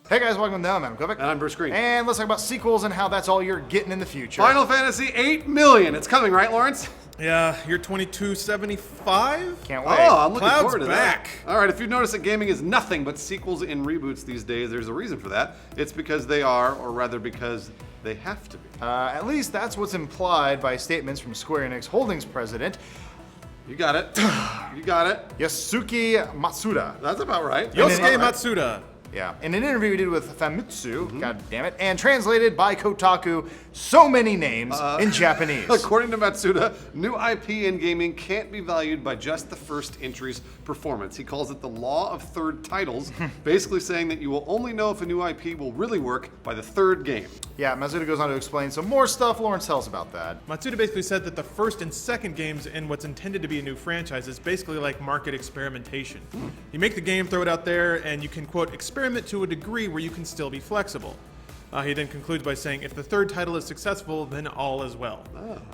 Hey guys, welcome to I'm Kovic. And I'm Greene. And let's talk about sequels and how that's all you're getting in the future. Final Fantasy 8 million. It's coming, right, Lawrence? Yeah, year 2275. Can't wait. Oh, I'm looking Cloud's forward to back. that. All right, if you've noticed that gaming is nothing but sequels and reboots these days, there's a reason for that. It's because they are, or rather because they have to be. At least that's what's implied by statements from Square Enix Holdings president You got it. You got it. Yasuki Matsuda. That's about right. Yosuke Matsuda. Yeah, in an interview he did with Famitsu, god damn it, and translated by Kotaku, so many names in Japanese. According to Matsuda, new IP in gaming can't be valued by just the first entry's performance. He calls it the law of third titles, basically saying that you will only know if a new IP will really work by the third game. Yeah, Matsuda goes on to explain some more stuff. Lawrence, tell us about that. Matsuda basically said that the first and second games in what's intended to be a new franchise is basically like market experimentation. You make the game, throw it out there, and you can, quote, experiment to a degree where you can still be flexible. He then concludes by saying, if the third title is successful, then all is well.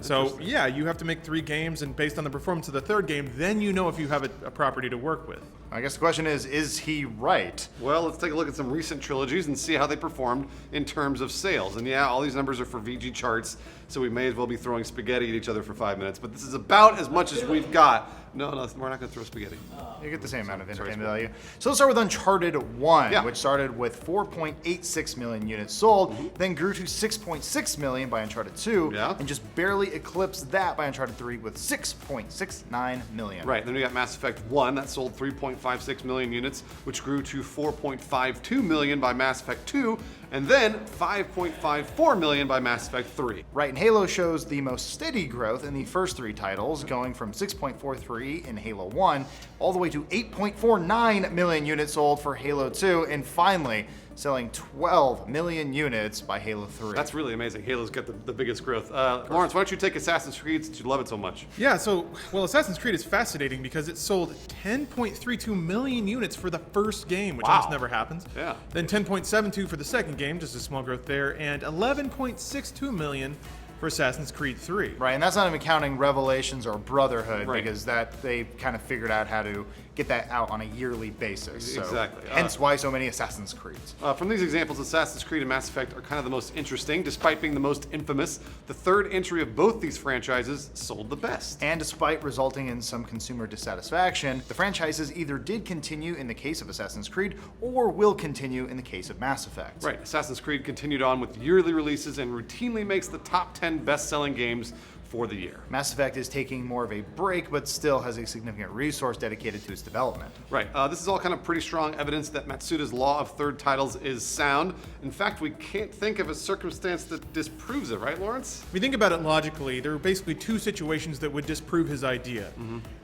So, yeah, you have to make 3 games, and based on the performance of the third game, then you know if you have a property to work with. I guess the question is he right? Well, let's take a look at some recent trilogies and see how they performed in terms of sales. And yeah, all these numbers are for VG charts, so we may as well be throwing spaghetti at each other for 5 minutes. But this is about as much as we've got. No, we're not going to throw spaghetti. You get the same amount of entertainment value. So let's start with Uncharted 1, Yeah. which started with 4.86 million units sold, then grew to 6.6 million by Uncharted 2, Yeah. and just barely eclipsed that by Uncharted 3 with 6.69 million. Right, then we got Mass Effect 1, that sold 3.56 million units, which grew to 4.52 million by Mass Effect 2, and then 5.54 million by Mass Effect 3. Right, and Halo shows the most steady growth in the first 3 titles, going from 6.43 in Halo 1 all the way to 8.49 million units sold for Halo 2, and finally selling 12 million units by Halo 3. That's really amazing. Halo's got the biggest growth. Lawrence, why don't you take Assassin's Creed since you love it so much? Yeah, so, well, Assassin's Creed is fascinating because it sold 10.32 million units for the first game, which almost never happens. Yeah. Then 10.72 for the second game, just a small growth there, and 11.62 million for Assassin's Creed 3. Right, and that's not even counting Revelations or Brotherhood, Right. because that they kind of figured out how to get that out on a yearly basis. So, Exactly. Hence why so many Assassin's Creeds. From these examples, Assassin's Creed and Mass Effect are kind of the most interesting, despite being the most infamous. The third entry of both these franchises sold the best. And despite resulting in some consumer dissatisfaction, the franchises either did continue in the case of Assassin's Creed or will continue in the case of Mass Effect. Right, Assassin's Creed continued on with yearly releases and routinely makes the top 10 best-selling games for the year. Mass Effect is taking more of a break, but still has a significant resource dedicated to its development. Right, this is all kind of pretty strong evidence that Matsuda's law of third titles is sound. In fact, we can't think of a circumstance that disproves it, right, Lawrence? If you think about it logically, there are basically 2 situations that would disprove his idea.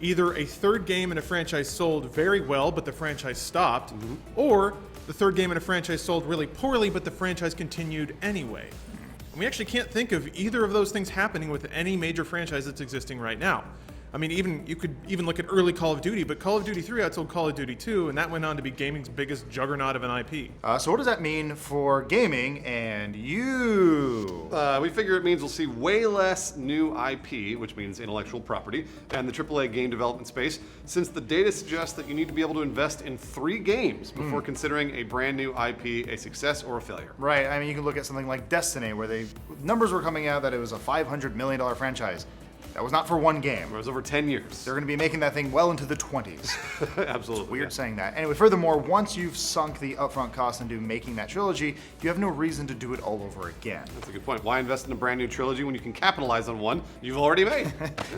Either a third game in a franchise sold very well, but the franchise stopped, or the third game in a franchise sold really poorly, but the franchise continued anyway. And we actually can't think of either of those things happening with any major franchise that's existing right now. I mean, you could even look at early Call of Duty, but Call of Duty 3 outsold Call of Duty 2, and that went on to be gaming's biggest juggernaut of an IP. So what does that mean for gaming and you? We figure it means we'll see way less new IP, which means intellectual property, and the AAA game development space, since the data suggests that you need to be able to invest in 3 games before considering a brand new IP a success or a failure. Right, I mean, you can look at something like Destiny, where numbers were coming out that it was a $500 million franchise. That was not for one game. It was over 10 years. They're going to be making that thing well into the 20s. Absolutely. Weird saying that. Anyway, furthermore, once you've sunk the upfront cost into making that trilogy, you have no reason to do it all over again. That's a good point. Why invest in a brand new trilogy when you can capitalize on one you've already made?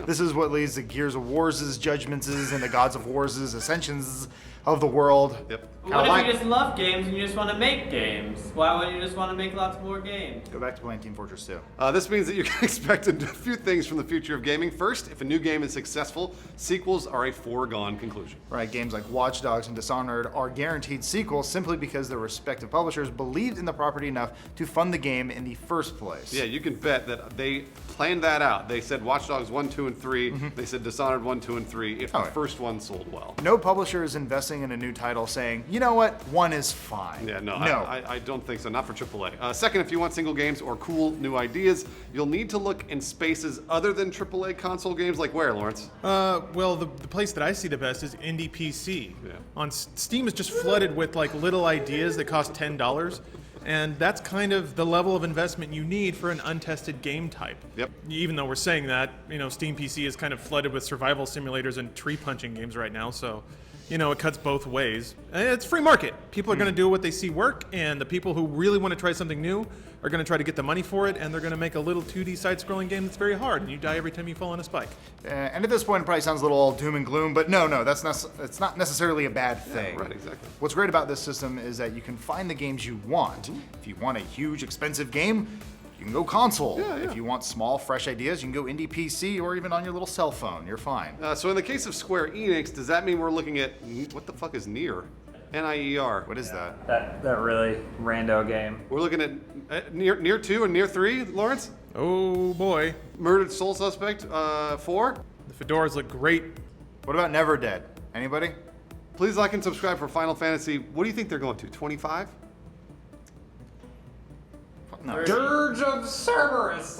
This is what leads to Gears of Wars' Judgments and the Gods of Wars' Ascensions of the world. Yep. What if you just love games and you just want to make games? Why wouldn't you just want to make lots more games? Go back to playing Team Fortress 2. This means that you can expect a few things from the future of gaming. First, if a new game is successful, sequels are a foregone conclusion. Right, games like Watch Dogs and Dishonored are guaranteed sequels simply because their respective publishers believed in the property enough to fund the game in the first place. Yeah, you can bet that they planned that out. They said Watch Dogs 1, 2, and 3. They said Dishonored 1, 2, and 3 if the first one sold well. No publisher is investing investing in a new title saying, you know what, one is fine. Yeah, no. I don't think so. Not for AAA. Second, if you want single games or cool new ideas, you'll need to look in spaces other than AAA console games. Like where, Lawrence? Well, the place that I see the best is indie PC. Yeah. On Steam is just flooded with like little ideas that cost $10. And that's kind of the level of investment you need for an untested game type. Yep. Even though we're saying that, Steam PC is kind of flooded with survival simulators and tree punching games right now, so, it cuts both ways. And it's free market. People are going to do what they see work, and the people who really want to try something new are going to try to get the money for it, and they're going to make a little 2D side-scrolling game that's very hard, and you die every time you fall on a spike. And at this point, it probably sounds a little doom and gloom, but no, it's not necessarily a bad thing. Yeah, right, exactly. What's great about this system is that you can find the games you want. If you want a huge, expensive game, you can go console. Yeah. If you want small, fresh ideas, you can go indie PC or even on your little cell phone. You're fine. So in the case of Square Enix, does that mean we're looking at, what the fuck is NIR? N-I-E-R. What is that? That really rando game. We're looking at NIR 2 and NIR 3, Lawrence? Oh boy. Murdered Soul Suspect 4? The fedoras look great. What about Never Dead? Anybody? Please like and subscribe for Final Fantasy. What do you think they're going to, 25? No. Dirge of Cerberus.